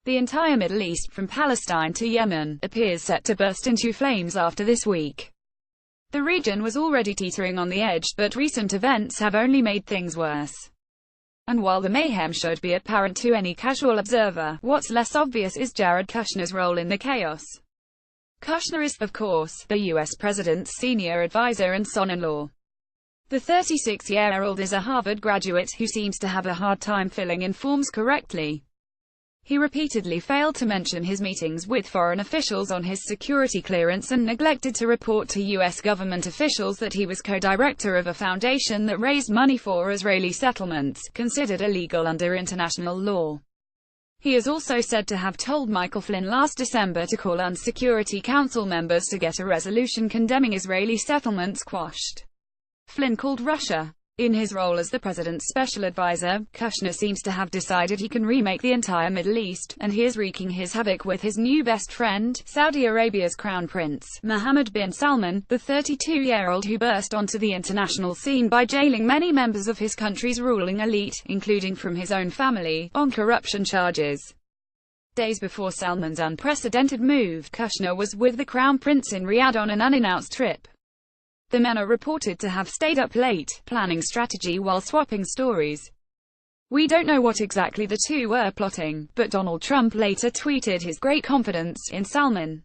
The entire Middle East, from Palestine to Yemen, appears set to burst into flames after this week. The region was already teetering on the edge, but recent events have only made things worse. And while the mayhem should be apparent to any casual observer, what's less obvious is Jared Kushner's role in the chaos. Kushner is, of course, the U.S. president's senior advisor and son-in-law. The 36-year-old is a Harvard graduate who seems to have a hard time filling in forms correctly. He repeatedly failed to mention his meetings with foreign officials on his security clearance and neglected to report to U.S. government officials that he was co-director of a foundation that raised money for Israeli settlements, considered illegal under international law. He is also said to have told Michael Flynn last December to call on Security Council members to get a resolution condemning Israeli settlements quashed. Flynn called Russia. In his role as the president's special advisor, Kushner seems to have decided he can remake the entire Middle East, and he is wreaking his havoc with his new best friend, Saudi Arabia's Crown Prince, Mohammed bin Salman, the 32-year-old who burst onto the international scene by jailing many members of his country's ruling elite, including from his own family, on corruption charges. Days before Salman's unprecedented move, Kushner was with the Crown Prince in Riyadh on an unannounced trip. The men are reported to have stayed up late, planning strategy while swapping stories. We don't know what exactly the two were plotting, but Donald Trump later tweeted his great confidence in Salman.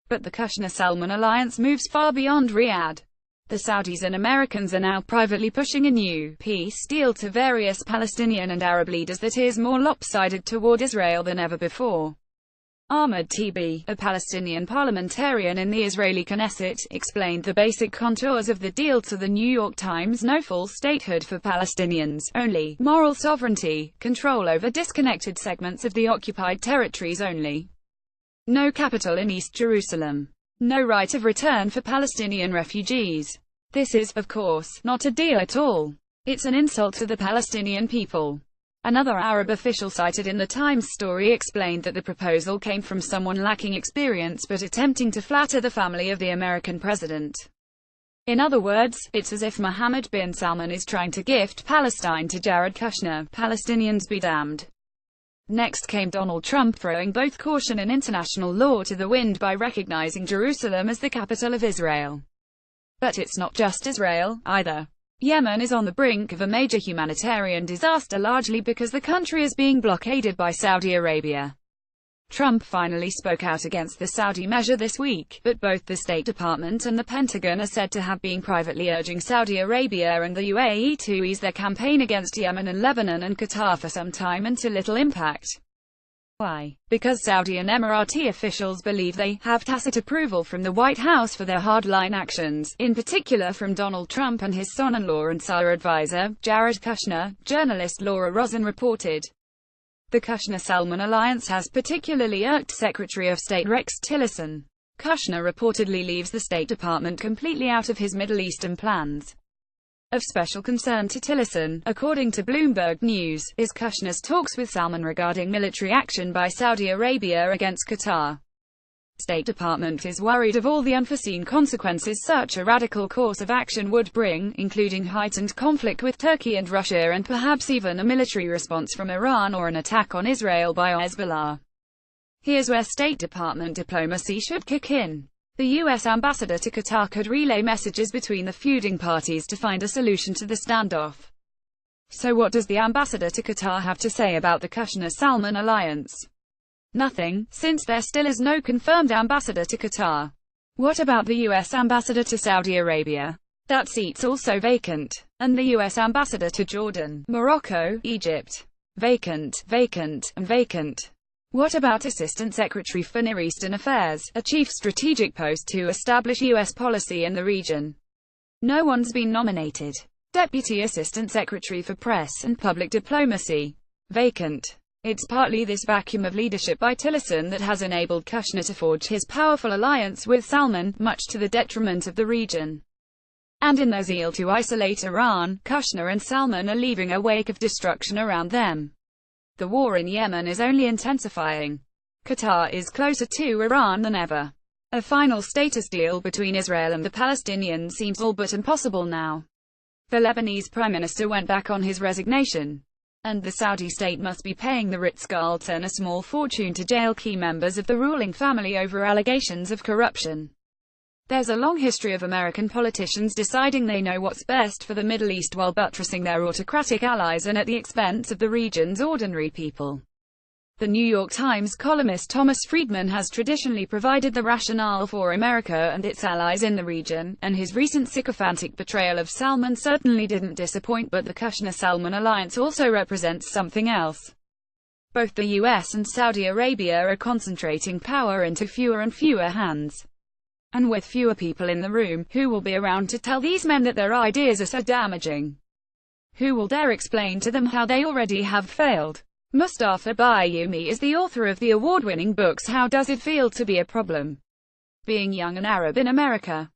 But the Kushner-Salman alliance moves far beyond Riyadh. The Saudis and Americans are now privately pushing a new peace deal to various Palestinian and Arab leaders that is more lopsided toward Israel than ever before. Ahmed Tibi, a Palestinian parliamentarian in the Israeli Knesset, explained the basic contours of the deal to the New York Times: no full statehood for Palestinians, only moral sovereignty, control over disconnected segments of the occupied territories only. No capital in East Jerusalem. No right of return for Palestinian refugees. This is, of course, not a deal at all. It's an insult to the Palestinian people. Another Arab official cited in the Times story explained that the proposal came from someone lacking experience but attempting to flatter the family of the American president. In other words, it's as if Mohammed bin Salman is trying to gift Palestine to Jared Kushner. Palestinians be damned. Next came Donald Trump, throwing both caution and international law to the wind by recognizing Jerusalem as the capital of Israel. But it's not just Israel, either. Yemen is on the brink of a major humanitarian disaster, largely because the country is being blockaded by Saudi Arabia. Trump finally spoke out against the Saudi measure this week, but both the State Department and the Pentagon are said to have been privately urging Saudi Arabia and the UAE to ease their campaign against Yemen and Lebanon and Qatar for some time, and to little impact. Why? Because Saudi and Emirati officials believe they have tacit approval from the White House for their hardline actions, in particular from Donald Trump and his son-in-law and SAR advisor, Jared Kushner, journalist Laura Rosen reported. The Kushner-Salman alliance has particularly irked Secretary of State Rex Tillerson. Kushner reportedly leaves the State Department completely out of his Middle Eastern plans. Of special concern to Tillerson, according to Bloomberg News, is Kushner's talks with Salman regarding military action by Saudi Arabia against Qatar. State Department is worried of all the unforeseen consequences such a radical course of action would bring, including heightened conflict with Turkey and Russia and perhaps even a military response from Iran or an attack on Israel by Hezbollah. Here's where State Department diplomacy should kick in. The U.S. ambassador to Qatar could relay messages between the feuding parties to find a solution to the standoff. So what does the ambassador to Qatar have to say about the Kushner-Salman alliance? Nothing, since there still is no confirmed ambassador to Qatar. What about the U.S. ambassador to Saudi Arabia? That seat's also vacant. And the U.S. ambassador to Jordan, Morocco, Egypt? Vacant, vacant, and vacant. What about Assistant Secretary for Near Eastern Affairs, a chief strategic post to establish U.S. policy in the region? No one's been nominated. Deputy Assistant Secretary for Press and Public Diplomacy? Vacant. It's partly this vacuum of leadership by Tillerson that has enabled Kushner to forge his powerful alliance with Salman, much to the detriment of the region. And in their zeal to isolate Iran, Kushner and Salman are leaving a wake of destruction around them. The war in Yemen is only intensifying. Qatar is closer to Iran than ever. A final status deal between Israel and the Palestinians seems all but impossible now. The Lebanese Prime Minister went back on his resignation. and the Saudi state must be paying the Ritz-Carlton a small fortune to jail key members of the ruling family over allegations of corruption. There's a long history of American politicians deciding they know what's best for the Middle East while buttressing their autocratic allies and at the expense of the region's ordinary people. The New York Times columnist Thomas Friedman has traditionally provided the rationale for America and its allies in the region, and his recent sycophantic portrayal of Salman certainly didn't disappoint, but the Kushner-Salman alliance also represents something else. Both the US and Saudi Arabia are concentrating power into fewer and fewer hands. And with fewer people in the room, who will be around to tell these men that their ideas are so damaging? Who will dare explain to them how they already have failed? Moustafa Bayoumi is the author of the award-winning books How Does It Feel to Be a Problem? Being Young and Arab in America,